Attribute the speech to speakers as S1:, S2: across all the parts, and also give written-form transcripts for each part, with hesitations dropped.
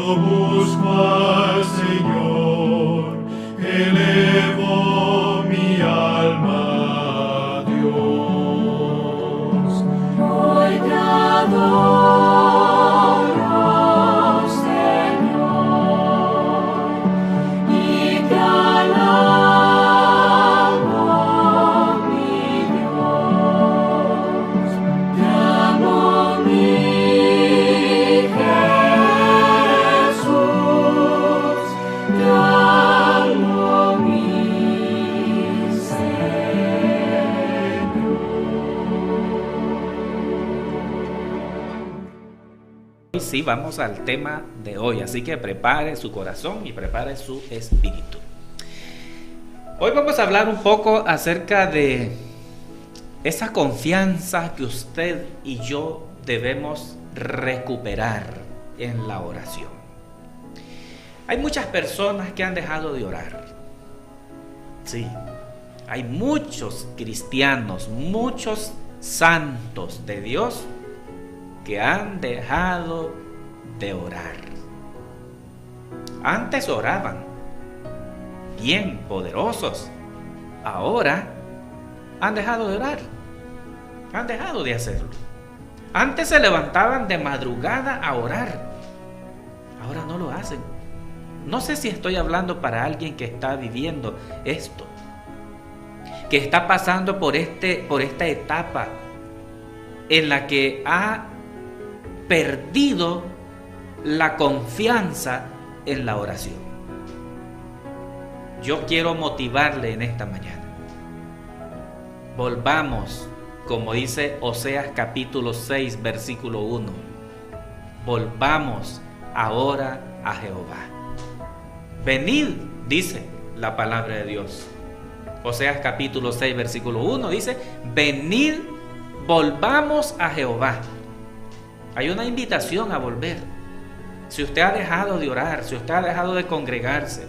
S1: Yo busco al Señor, elevo mi alma a Dios.
S2: Hoy te adoro, Señor, y te alabo, mi Dios. Te amo, mi Jesús, te amo, mi
S3: Hoy sí vamos al tema de hoy, así que prepare su corazón y prepare su espíritu. Hoy vamos a hablar un poco acerca de esa confianza que usted y yo debemos recuperar en la oración. Hay muchas personas que han dejado de orar. Sí, hay muchos cristianos, muchos santos de Dios que han dejado de orar. Antes oraban, bien poderosos. Ahora han dejado de orar. Han dejado de hacerlo. Antes se levantaban de madrugada a orar. Ahora no lo hacen. No sé si estoy hablando para alguien que está viviendo esto, que está pasando por esta etapa en la que ha perdido la confianza en la oración. Yo quiero motivarle en esta mañana. Volvamos, como dice Oseas capítulo 6, versículo 1. Volvamos ahora a Jehová. Venid, dice la palabra de Dios. Oseas capítulo 6, versículo 1 dice: venid, volvamos a Jehová. Hay una invitación a volver. Si usted ha dejado de orar, si usted ha dejado de congregarse,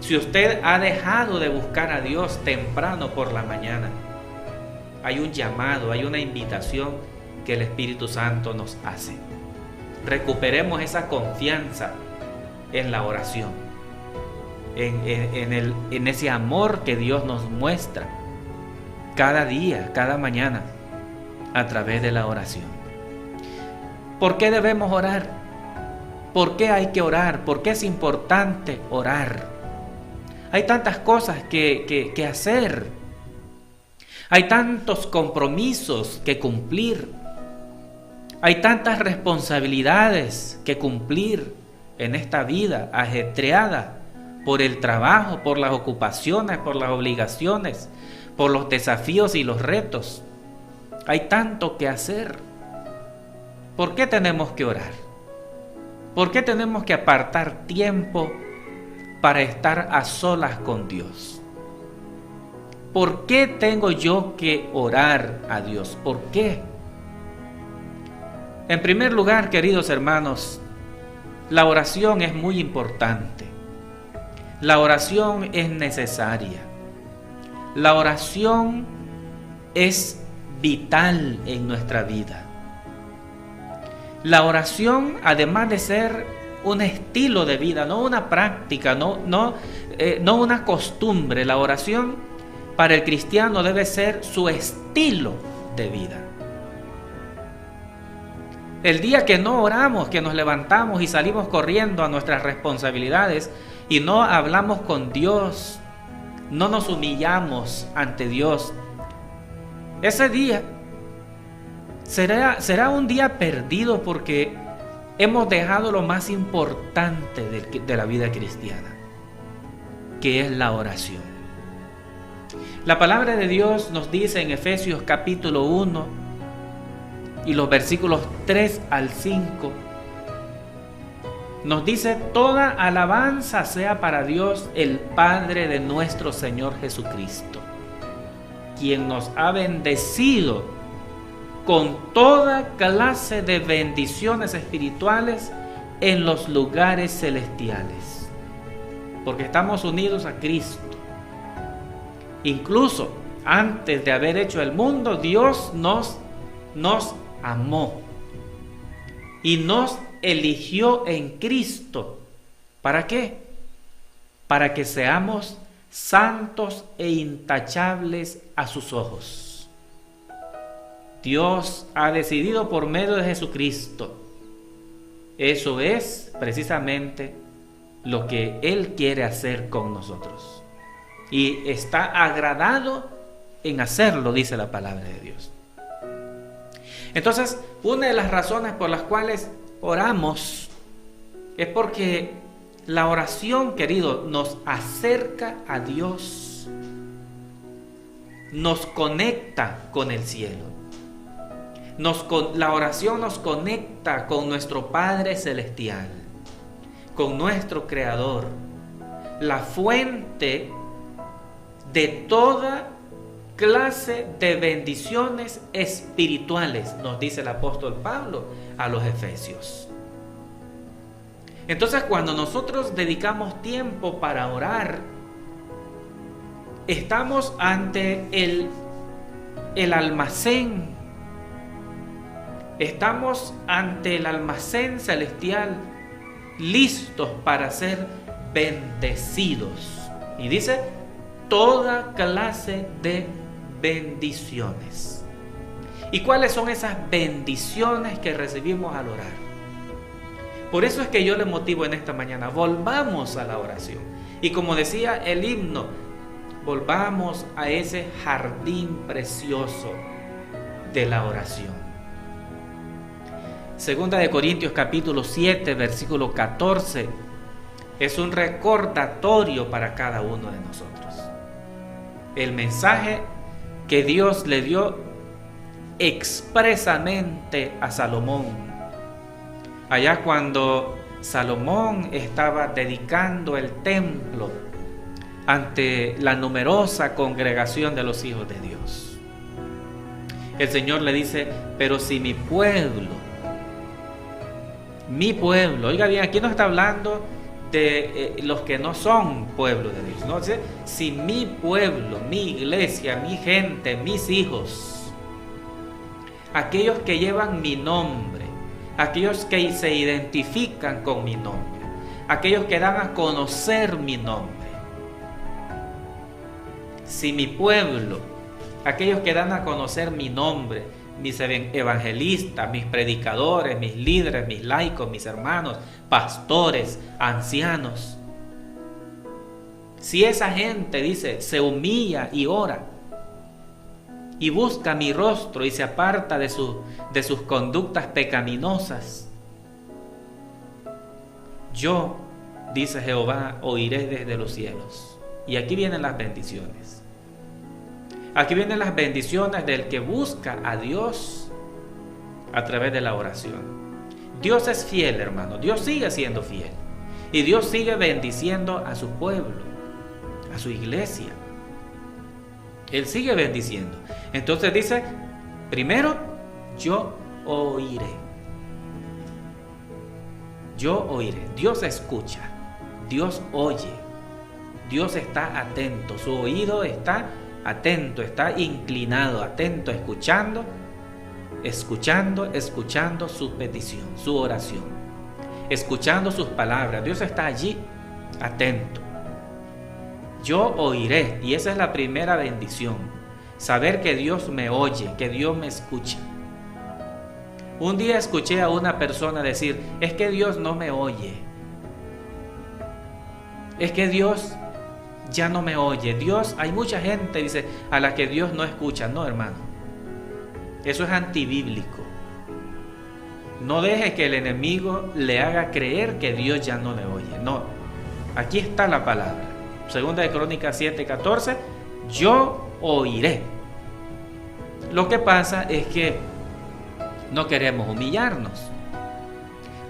S3: si usted ha dejado de buscar a Dios temprano por la mañana, hay un llamado, hay una invitación que el Espíritu Santo nos hace. Recuperemos esa confianza en la oración, en ese amor que Dios nos muestra cada día, cada mañana, a través de la oración. ¿Por qué debemos orar? ¿Por qué hay que orar? ¿Por qué es importante orar? Hay tantas cosas que hacer. Hay tantos compromisos que cumplir. Hay tantas responsabilidades que cumplir en esta vida ajetreada por el trabajo, por las ocupaciones, por las obligaciones, por los desafíos y los retos. Hay tanto que hacer. ¿Por qué tenemos que orar? ¿Por qué tenemos que apartar tiempo para estar a solas con Dios? ¿Por qué tengo yo que orar a Dios? ¿Por qué? En primer lugar, queridos hermanos, la oración es muy importante. La oración es necesaria. La oración es vital en nuestra vida. La oración, además de ser un estilo de vida, no una práctica, no una costumbre, la oración para el cristiano debe ser su estilo de vida. El día que no oramos, que nos levantamos y salimos corriendo a nuestras responsabilidades y no hablamos con Dios, no nos humillamos ante Dios, ese día será un día perdido, porque hemos dejado lo más importante de la vida cristiana, que es la oración. La palabra de Dios nos dice en Efesios capítulo 1 y los versículos 3 al 5, nos dice: toda alabanza sea para Dios, el Padre de nuestro Señor Jesucristo, quien nos ha bendecido con toda clase de bendiciones espirituales en los lugares celestiales, porque estamos unidos a Cristo. Incluso antes de haber hecho el mundo, Dios nos amó y nos eligió en Cristo. ¿Para qué? Para que seamos santos e intachables a sus ojos. Dios ha decidido por medio de Jesucristo. Eso es precisamente lo que Él quiere hacer con nosotros. Y está agradado en hacerlo, dice la palabra de Dios. Entonces, una de las razones por las cuales oramos es porque la oración, querido, nos acerca a Dios, nos conecta con el cielo. La oración nos conecta con nuestro Padre Celestial, con nuestro Creador, la fuente de toda clase de bendiciones espirituales, nos dice el apóstol Pablo a los Efesios. Entonces, cuando nosotros dedicamos tiempo para orar, estamos ante el almacén. Estamos ante el almacén celestial, listos para ser bendecidos. Y dice, toda clase de bendiciones. ¿Y cuáles son esas bendiciones que recibimos al orar? Por eso es que yo le motivo en esta mañana, volvamos a la oración. Y como decía el himno, volvamos a ese jardín precioso de la oración. Segunda de Corintios capítulo 7, versículo 14, es un recordatorio para cada uno de nosotros. El mensaje que Dios le dio expresamente a Salomón. Allá cuando Salomón estaba dedicando el templo ante la numerosa congregación de los hijos de Dios. El Señor le dice, pero si mi pueblo, oiga bien, aquí no está hablando de los que no son pueblo de Dios, ¿no? Dice, si mi pueblo, mi iglesia, mi gente, mis hijos, aquellos que llevan mi nombre, aquellos que se identifican con mi nombre, aquellos que dan a conocer mi nombre, si mi pueblo, aquellos que dan a conocer mi nombre, mis evangelistas, mis predicadores, mis líderes, mis laicos, mis hermanos, pastores, ancianos, si esa gente, dice, se humilla y ora y busca mi rostro y se aparta de sus conductas pecaminosas, yo, dice Jehová, oiré desde los cielos. Y aquí vienen las bendiciones. Aquí vienen las bendiciones del que busca a Dios a través de la oración. Dios es fiel, hermano. Dios sigue siendo fiel. Y Dios sigue bendiciendo a su pueblo, a su iglesia. Él sigue bendiciendo. Entonces dice, primero, yo oiré. Yo oiré. Dios escucha. Dios oye. Dios está atento. Su oído está atento, está inclinado, atento, escuchando su petición, su oración, escuchando sus palabras. Dios está allí, atento. Yo oiré, y esa es la primera bendición, saber que Dios me oye, que Dios me escucha. Un día escuché a una persona decir, es que Dios no me oye, es que Dios ya no me oye. Dios, hay mucha gente, dice, a la que Dios no escucha. No, hermano, eso es antibíblico. No deje que el enemigo le haga creer que Dios ya no le oye. No, aquí está la palabra. Segunda de Crónicas 7:14, yo oiré. Lo que pasa es que no queremos humillarnos.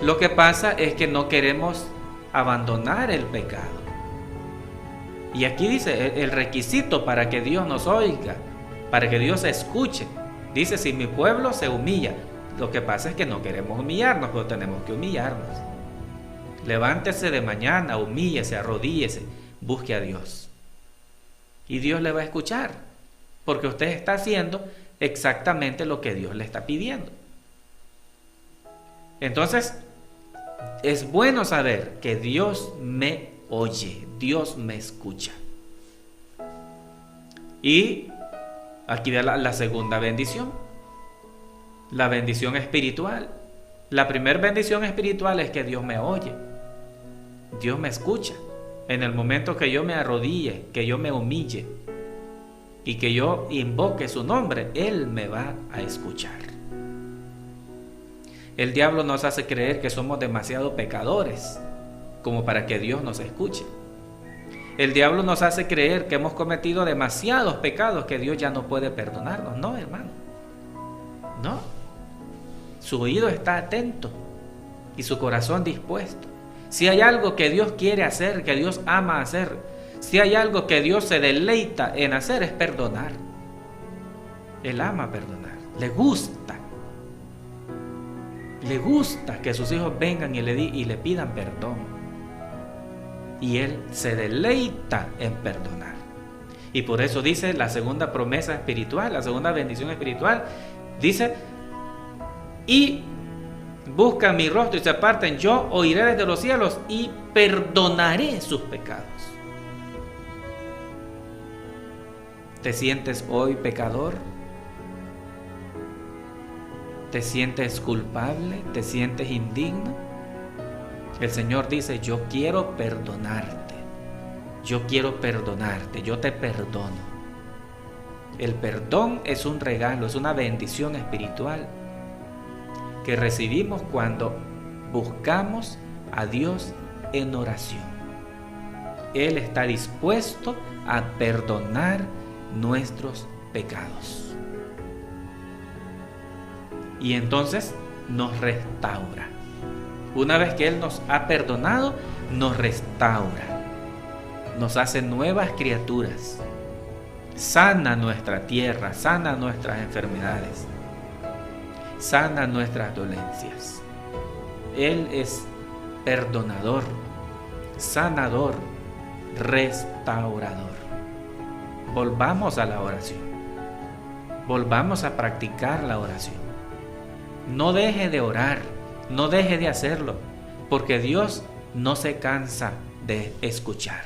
S3: Lo que pasa es que no queremos abandonar el pecado. Y aquí dice el requisito para que Dios nos oiga, para que Dios escuche. Dice, si mi pueblo se humilla. Lo que pasa es que no queremos humillarnos, pero tenemos que humillarnos. Levántese de mañana, humíllese, arrodíllese, busque a Dios. Y Dios le va a escuchar, porque usted está haciendo exactamente lo que Dios le está pidiendo. Entonces, Es bueno saber que Dios me oye, Dios me escucha. Y aquí da la segunda bendición, la bendición espiritual. La primera bendición espiritual es que Dios me oye, Dios me escucha. En el momento que yo me arrodille, que yo me humille y que yo invoque su nombre, Él me va a escuchar. El diablo nos hace creer que somos demasiado pecadores como para que Dios nos escuche. El diablo nos hace creer que hemos cometido demasiados pecados que Dios ya no puede perdonarnos. No, hermano. No. Su oído está atento y su corazón dispuesto. Si hay algo que Dios quiere hacer, que Dios ama hacer, si hay algo que Dios se deleita en hacer, es perdonar. Él ama perdonar. Le gusta que sus hijos vengan y le pidan perdón. Y Él se deleita en perdonar. Y por eso dice la segunda promesa espiritual, la segunda bendición espiritual, dice: y buscan mi rostro y se aparten, yo oiré desde los cielos y perdonaré sus pecados. ¿Te sientes hoy pecador? ¿Te sientes culpable? ¿Te sientes indigno? El Señor dice: yo quiero perdonarte. Yo quiero perdonarte. Yo te perdono. El perdón es un regalo, es una bendición espiritual que recibimos cuando buscamos a Dios en oración. Él está dispuesto a perdonar nuestros pecados. Y entonces nos restaura. Una vez que Él nos ha perdonado, nos restaura. Nos hace nuevas criaturas. Sana nuestra tierra, sana nuestras enfermedades, sana nuestras dolencias. Él es perdonador, sanador, restaurador. Volvamos a la oración. Volvamos a practicar la oración. No deje de orar, no deje de hacerlo, porque Dios no se cansa de escuchar.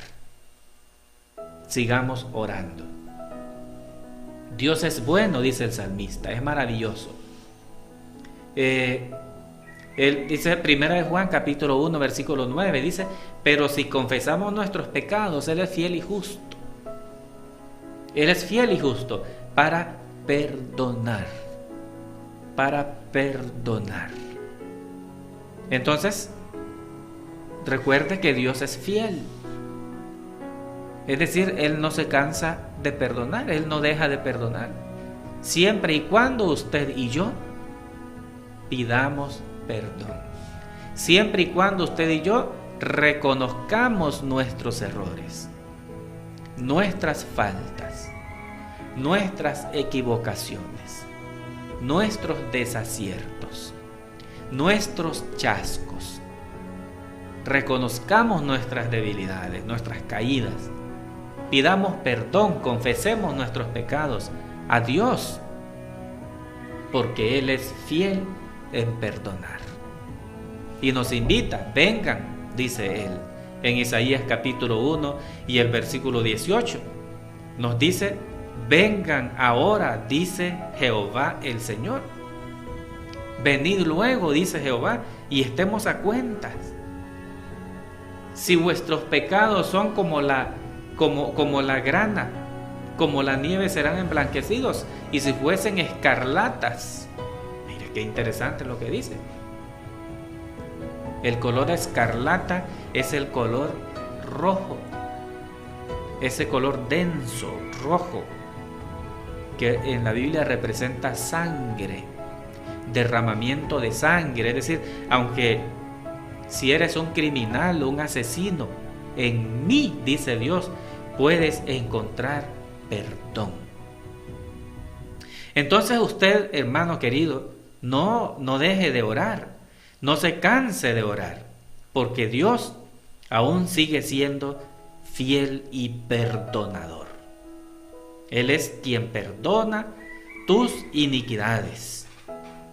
S3: Sigamos orando. Dios es bueno, dice el salmista, es maravilloso. Él dice, 1 Juan capítulo 1 versículo 9, dice: pero si confesamos nuestros pecados, Él es fiel y justo. Él es fiel y justo para perdonar. Para perdonar. Entonces, recuerde que Dios es fiel. Es decir, Él no se cansa de perdonar, Él no deja de perdonar. Siempre y cuando usted y yo pidamos perdón. Siempre y cuando usted y yo reconozcamos nuestros errores, nuestras faltas, nuestras equivocaciones, nuestros desaciertos, nuestros chascos. Reconozcamos nuestras debilidades, nuestras caídas. Pidamos perdón, confesemos nuestros pecados a Dios, porque Él es fiel en perdonar. Y nos invita: vengan, dice Él, en Isaías capítulo 1 y el versículo 18. Nos dice: vengan ahora, dice Jehová el Señor. Venid luego, dice Jehová, y estemos a cuentas. Si vuestros pecados son como la grana, como la nieve, serán emblanquecidos, y si fuesen escarlatas. Mire qué interesante lo que dice. El color escarlata es el color rojo, ese color denso, rojo, que en la Biblia representa sangre, derramamiento de sangre. Es decir, aunque si eres un criminal o un asesino, en mí, dice Dios, puedes encontrar perdón. Entonces usted, hermano querido, no deje de orar, no se canse de orar, porque Dios aún sigue siendo fiel y perdonador. Él es quien perdona tus iniquidades.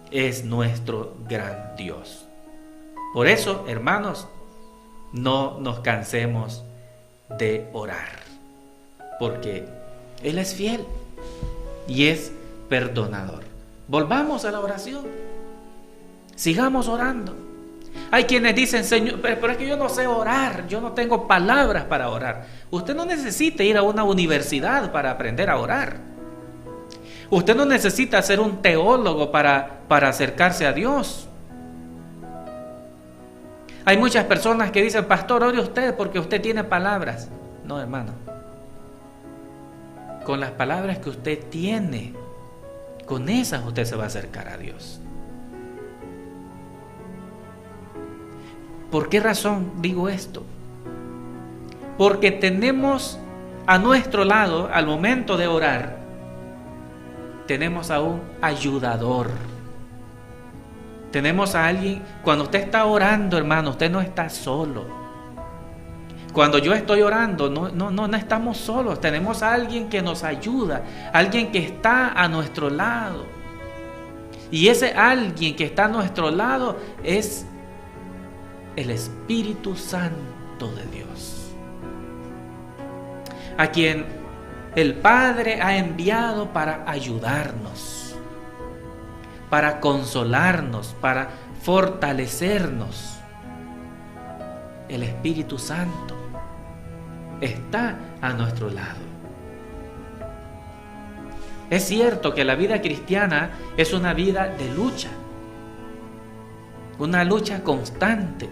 S3: Es nuestro gran Dios. Por eso, hermanos, no nos cansemos de orar, porque Él es fiel y es perdonador. Volvamos a la oración. Sigamos orando. Hay quienes dicen, Señor, pero es que yo no sé orar, yo no tengo palabras para orar. Usted no necesita ir a una universidad para aprender a orar. Usted no necesita ser un teólogo para acercarse a Dios. Hay muchas personas que dicen, pastor, ore usted porque usted tiene palabras. No, hermano. Con las palabras que usted tiene, con esas usted se va a acercar a Dios. ¿Por qué razón digo esto? Porque tenemos a nuestro lado, al momento de orar, tenemos a un ayudador. Tenemos a alguien. Cuando usted está orando, hermano, usted no está solo. Cuando yo estoy orando, no estamos solos. Tenemos a alguien que nos ayuda, alguien que está a nuestro lado. Y ese alguien que está a nuestro lado es el Espíritu Santo de Dios, a quien el Padre ha enviado para ayudarnos, para consolarnos, para fortalecernos. El Espíritu Santo está a nuestro lado. Es cierto que la vida cristiana es una vida de lucha, una lucha constante,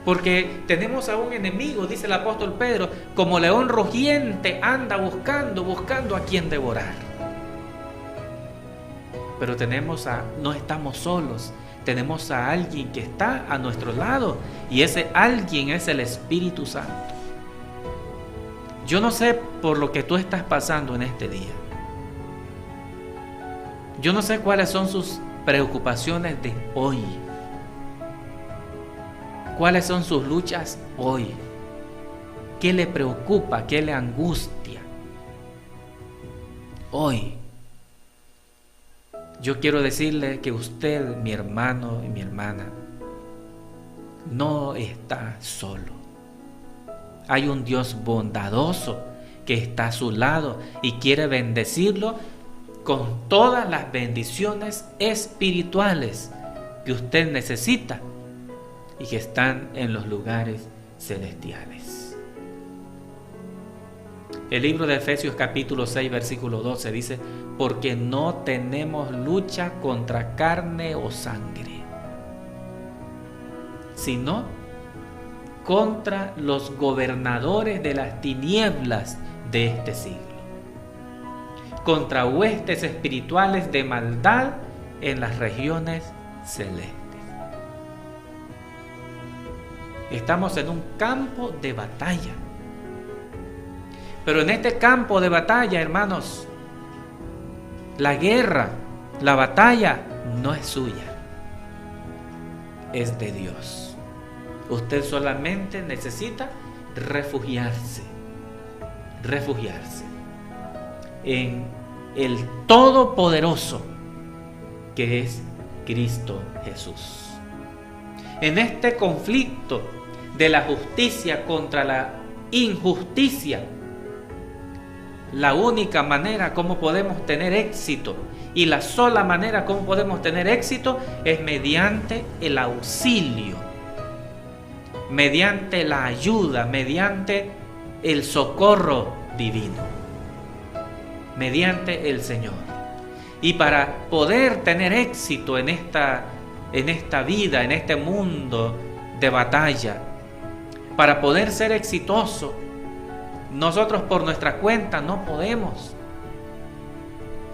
S3: porque tenemos a un enemigo, dice el apóstol Pedro, como león rugiente anda buscando a quien devorar. Pero no estamos solos, tenemos a alguien que está a nuestro lado, y ese alguien es el Espíritu Santo. Yo no sé por lo que tú estás pasando en este día. Yo no sé cuáles son sus preocupaciones de hoy. ¿Cuáles son sus luchas hoy? ¿Qué le preocupa? ¿Qué le angustia? Hoy, yo quiero decirle que usted, mi hermano y mi hermana, no está solo. Hay un Dios bondadoso que está a su lado y quiere bendecirlo con todas las bendiciones espirituales que usted necesita y que están en los lugares celestiales. El libro de Efesios capítulo 6 versículo 12 dice: porque no tenemos lucha contra carne o sangre, sino contra los gobernadores de las tinieblas de este siglo, contra huestes espirituales de maldad en las regiones celestes. Estamos en un campo de batalla. Pero en este campo de batalla, hermanos, la guerra, la batalla no es suya, es de Dios. Usted solamente necesita refugiarse en el Todopoderoso, que es Cristo Jesús. En este conflicto de la justicia contra la injusticia, la única manera como podemos tener éxito y la sola manera como podemos tener éxito es mediante el auxilio, mediante la ayuda, mediante el socorro divino, mediante el Señor. Y para poder tener éxito en esta vida, en este mundo de batalla, para poder ser exitoso, nosotros por nuestra cuenta no podemos,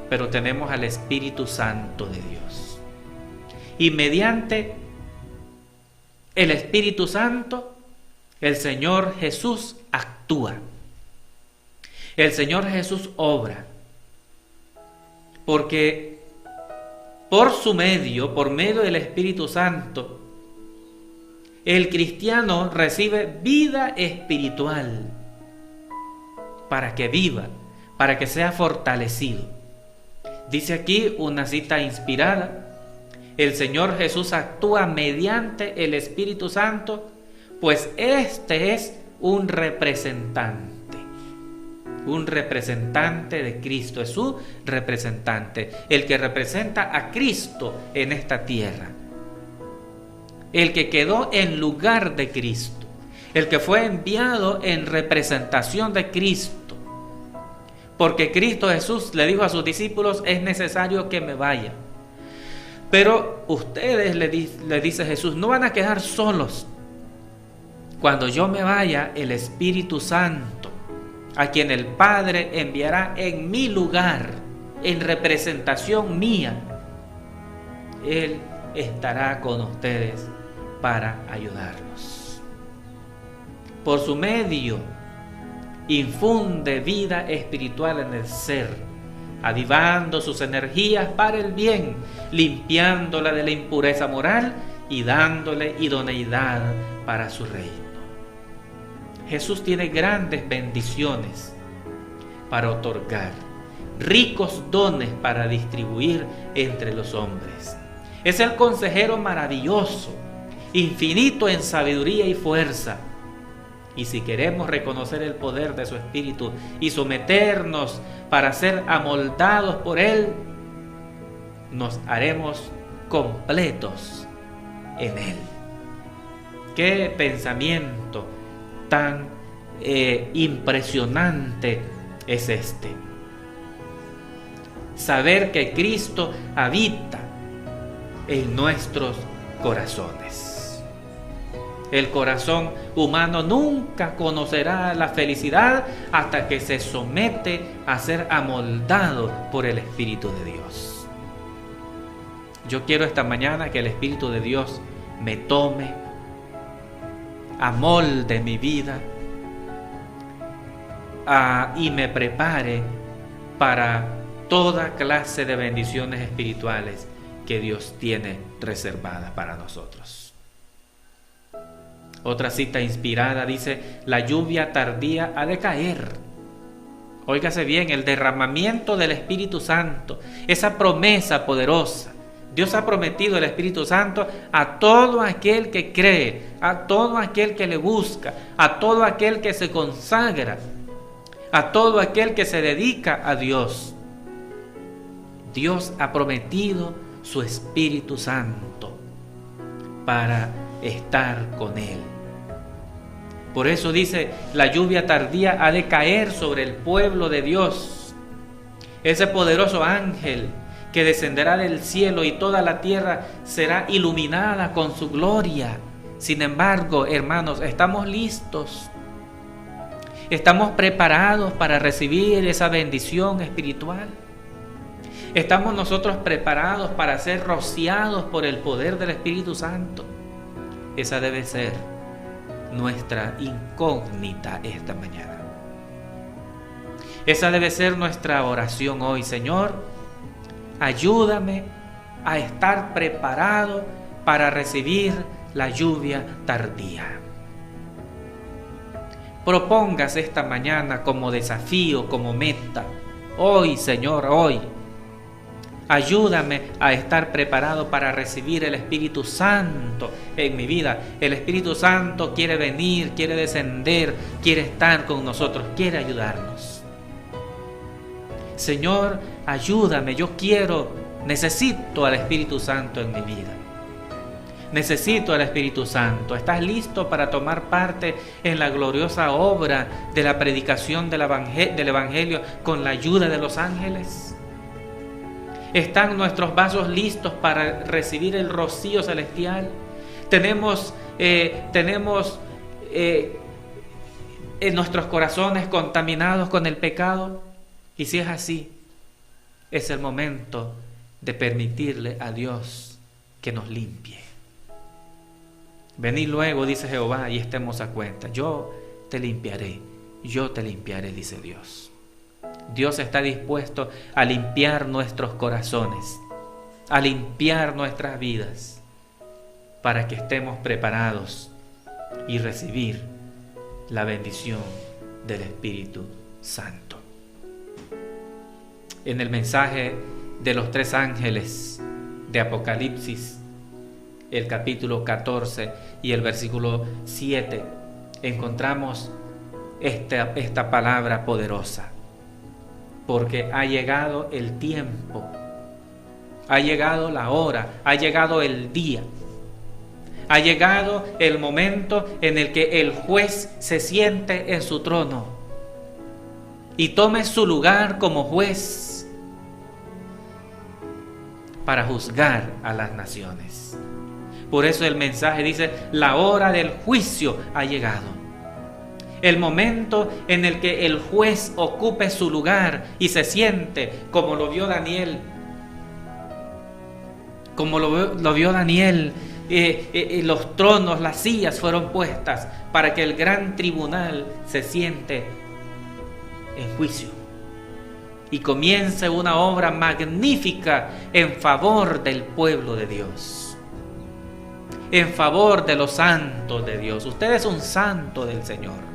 S3: pero tenemos al Espíritu Santo de Dios. Y mediante el Espíritu Santo, el Señor Jesús actúa. El Señor Jesús obra. Porque por su medio, por medio del Espíritu Santo, el cristiano recibe vida espiritual para que viva, para que sea fortalecido. Dice aquí una cita inspirada el Señor Jesús actúa mediante el Espíritu Santo, pues este es un representante de Cristo, es su representante, el que representa a Cristo en esta tierra, el que quedó en lugar de Cristo, el que fue enviado en representación de Cristo. Porque Cristo Jesús le dijo a sus discípulos: es necesario que me vaya. Pero ustedes, le dice Jesús, no van a quedar solos. Cuando yo me vaya, el Espíritu Santo, a quien el Padre enviará en mi lugar, en representación mía, Él estará con ustedes para ayudarlos. Por su medio, infunde vida espiritual en el ser, avivando sus energías para el bien, limpiándola de la impureza moral y dándole idoneidad para su reino. Jesús tiene grandes bendiciones para otorgar, ricos dones para distribuir entre los hombres. Es el consejero maravilloso, infinito en sabiduría y fuerza. Y si queremos reconocer el poder de su Espíritu y someternos para ser amoldados por Él, nos haremos completos en Él. ¡Qué pensamiento tan impresionante es este! Saber que Cristo habita en nuestros corazones. El corazón humano nunca conocerá la felicidad hasta que se somete a ser amoldado por el Espíritu de Dios. Yo quiero esta mañana que el Espíritu de Dios me tome, amolde mi vida y me prepare para toda clase de bendiciones espirituales que Dios tiene reservadas para nosotros. Otra cita inspirada dice: la lluvia tardía ha de caer. Óigase bien, el derramamiento del Espíritu Santo, esa promesa poderosa. Dios ha prometido el Espíritu Santo a todo aquel que cree, a todo aquel que le busca, a todo aquel que se consagra, a todo aquel que se dedica a Dios. Dios ha prometido su Espíritu Santo para estar con Él. Por eso dice: la lluvia tardía ha de caer sobre el pueblo de Dios. Ese poderoso ángel que descenderá del cielo y toda la tierra será iluminada con su gloria. Sin embargo, hermanos, ¿estamos listos? ¿Estamos preparados para recibir esa bendición espiritual? ¿Estamos nosotros preparados para ser rociados por el poder del Espíritu Santo? Esa debe ser nuestra incógnita esta mañana. Esa debe ser nuestra oración hoy. Señor, ayúdame a estar preparado para recibir la lluvia tardía. Propóngase esta mañana como desafío, como meta. Hoy, Señor, hoy, ayúdame a estar preparado para recibir el Espíritu Santo en mi vida. El Espíritu Santo quiere venir, quiere descender, quiere estar con nosotros, quiere ayudarnos. Señor, ayúdame, yo necesito al Espíritu Santo en mi vida. Necesito al Espíritu Santo. ¿Estás listo para tomar parte en la gloriosa obra de la predicación del Evangelio con la ayuda de los ángeles? ¿Están nuestros vasos listos para recibir el rocío celestial? ¿Tenemos en nuestros corazones contaminados con el pecado? Y si es así, es el momento de permitirle a Dios que nos limpie. Venid luego, dice Jehová, y estemos a cuenta. Yo te limpiaré, dice Dios. Dios está dispuesto a limpiar nuestros corazones, a limpiar nuestras vidas, para que estemos preparados y recibir la bendición del Espíritu Santo. En el mensaje de los 3 ángeles de Apocalipsis, el capítulo 14 y el versículo 7, encontramos esta palabra poderosa. Porque ha llegado el tiempo, ha llegado la hora, ha llegado el día, ha llegado el momento en el que el juez se siente en su trono y tome su lugar como juez para juzgar a las naciones. Por eso el mensaje dice: la hora del juicio ha llegado. El momento en el que el juez ocupe su lugar y se siente, como lo vio Daniel, los tronos, las sillas fueron puestas para que el gran tribunal se siente en juicio y comience una obra magnífica en favor del pueblo de Dios, en favor de los santos de Dios. Usted es un santo del Señor.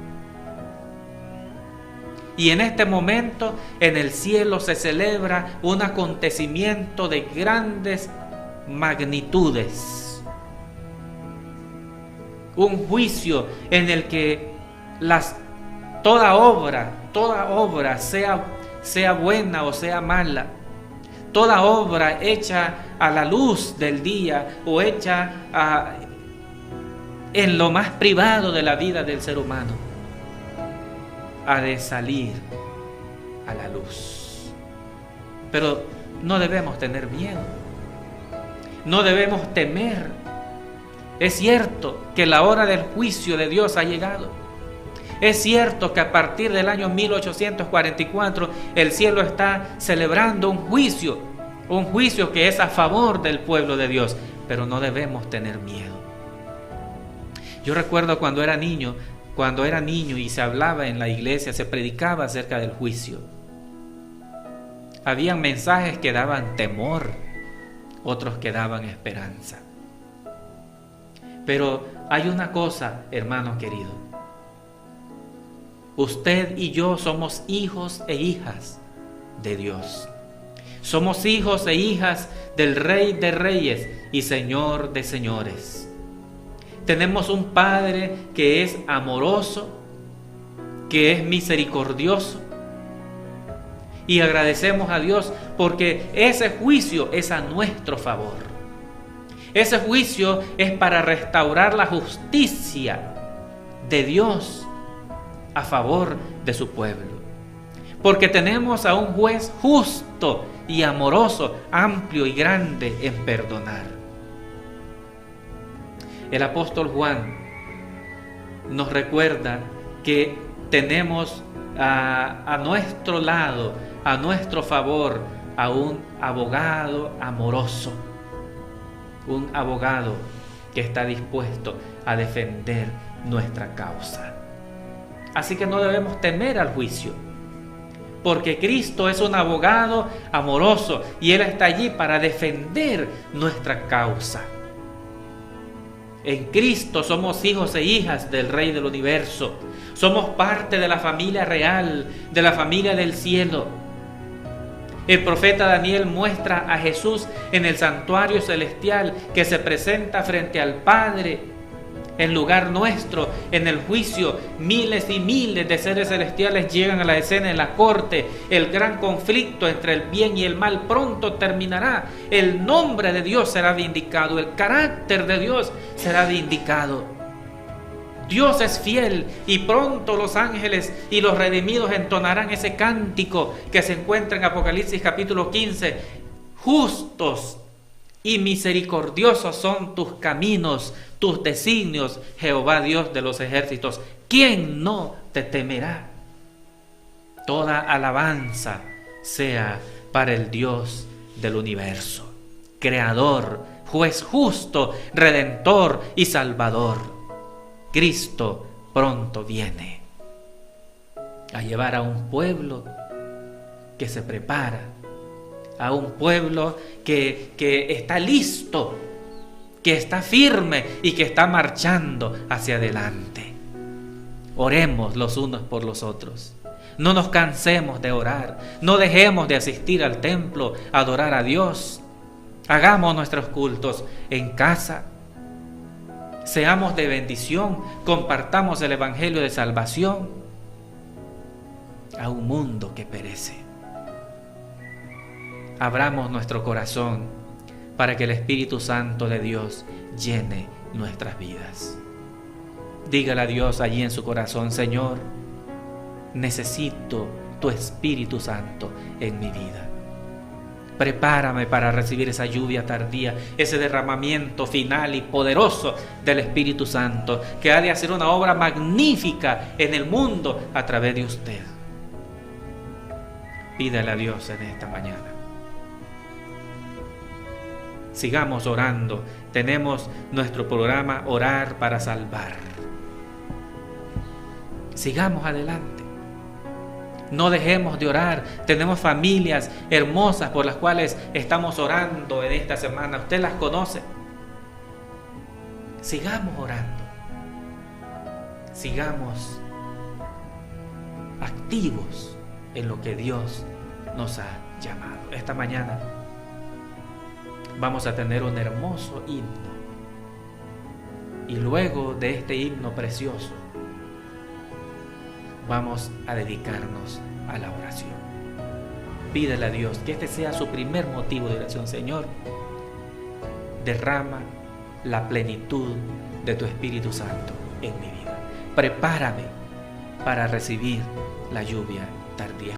S3: Y en este momento en el cielo se celebra un acontecimiento de grandes magnitudes. Un juicio en el que toda obra, sea buena o sea mala, toda obra hecha a la luz del día o hecha en lo más privado de la vida del ser humano, ha de salir a la luz. Pero no debemos tener miedo, no debemos temer. Es cierto que la hora del juicio de Dios ha llegado. Es cierto que a partir del año 1844 el cielo está celebrando un juicio que es a favor del pueblo de Dios, pero no debemos tener miedo. Yo recuerdo cuando era niño y se hablaba en la iglesia, se predicaba acerca del juicio. Habían mensajes que daban temor, otros que daban esperanza. Pero hay una cosa, hermano querido. Usted y yo somos hijos e hijas de Dios. Somos hijos e hijas del Rey de Reyes y Señor de Señores. Tenemos un Padre que es amoroso, que es misericordioso, y agradecemos a Dios porque ese juicio es a nuestro favor. Ese juicio es para restaurar la justicia de Dios a favor de su pueblo. Porque tenemos a un juez justo y amoroso, amplio y grande en perdonar. El apóstol Juan nos recuerda que tenemos a nuestro lado, a nuestro favor, a un abogado amoroso, un abogado que está dispuesto a defender nuestra causa. Así que no debemos temer al juicio, porque Cristo es un abogado amoroso y Él está allí para defender nuestra causa. En Cristo somos hijos e hijas del Rey del Universo. Somos parte de la familia real, de la familia del cielo. El profeta Daniel muestra a Jesús en el santuario celestial que se presenta frente al Padre en lugar nuestro. En el juicio, miles y miles de seres celestiales llegan a la escena en la corte. El gran conflicto entre el bien y el mal pronto terminará. El nombre de Dios será vindicado, el carácter de Dios será vindicado. Dios es fiel y pronto los ángeles y los redimidos entonarán ese cántico que se encuentra en Apocalipsis capítulo 15. Justos y misericordiosos son tus caminos, tus designios, Jehová Dios de los ejércitos. ¿Quién no te temerá? Toda alabanza sea para el Dios del universo, creador, juez justo, redentor y salvador. Cristo pronto viene a llevar a un pueblo que se prepara, a un pueblo que está listo, que está firme y que está marchando hacia adelante. Oremos los unos por los otros. No nos cansemos de orar. No dejemos de asistir al templo a adorar a Dios. Hagamos nuestros cultos en casa. Seamos de bendición. Compartamos el Evangelio de salvación a un mundo que perece. Abramos nuestro corazón para que el Espíritu Santo de Dios llene nuestras vidas. Dígale a Dios allí en su corazón: Señor, necesito tu Espíritu Santo en mi vida. Prepárame para recibir esa lluvia tardía, ese derramamiento final y poderoso del Espíritu Santo, que ha de hacer una obra magnífica en el mundo a través de usted. Pídale a Dios en esta mañana. Sigamos orando. Tenemos nuestro programa Orar para Salvar. Sigamos adelante. No dejemos de orar. Tenemos familias hermosas por las cuales estamos orando en esta semana. Usted las conoce. Sigamos orando. Sigamos activos en lo que Dios nos ha llamado. Esta mañana vamos a tener un hermoso himno. Y luego de este himno precioso, vamos a dedicarnos a la oración. Pídele a Dios que este sea su primer motivo de oración. Señor, derrama la plenitud de tu Espíritu Santo en mi vida. Prepárame para recibir la lluvia tardía.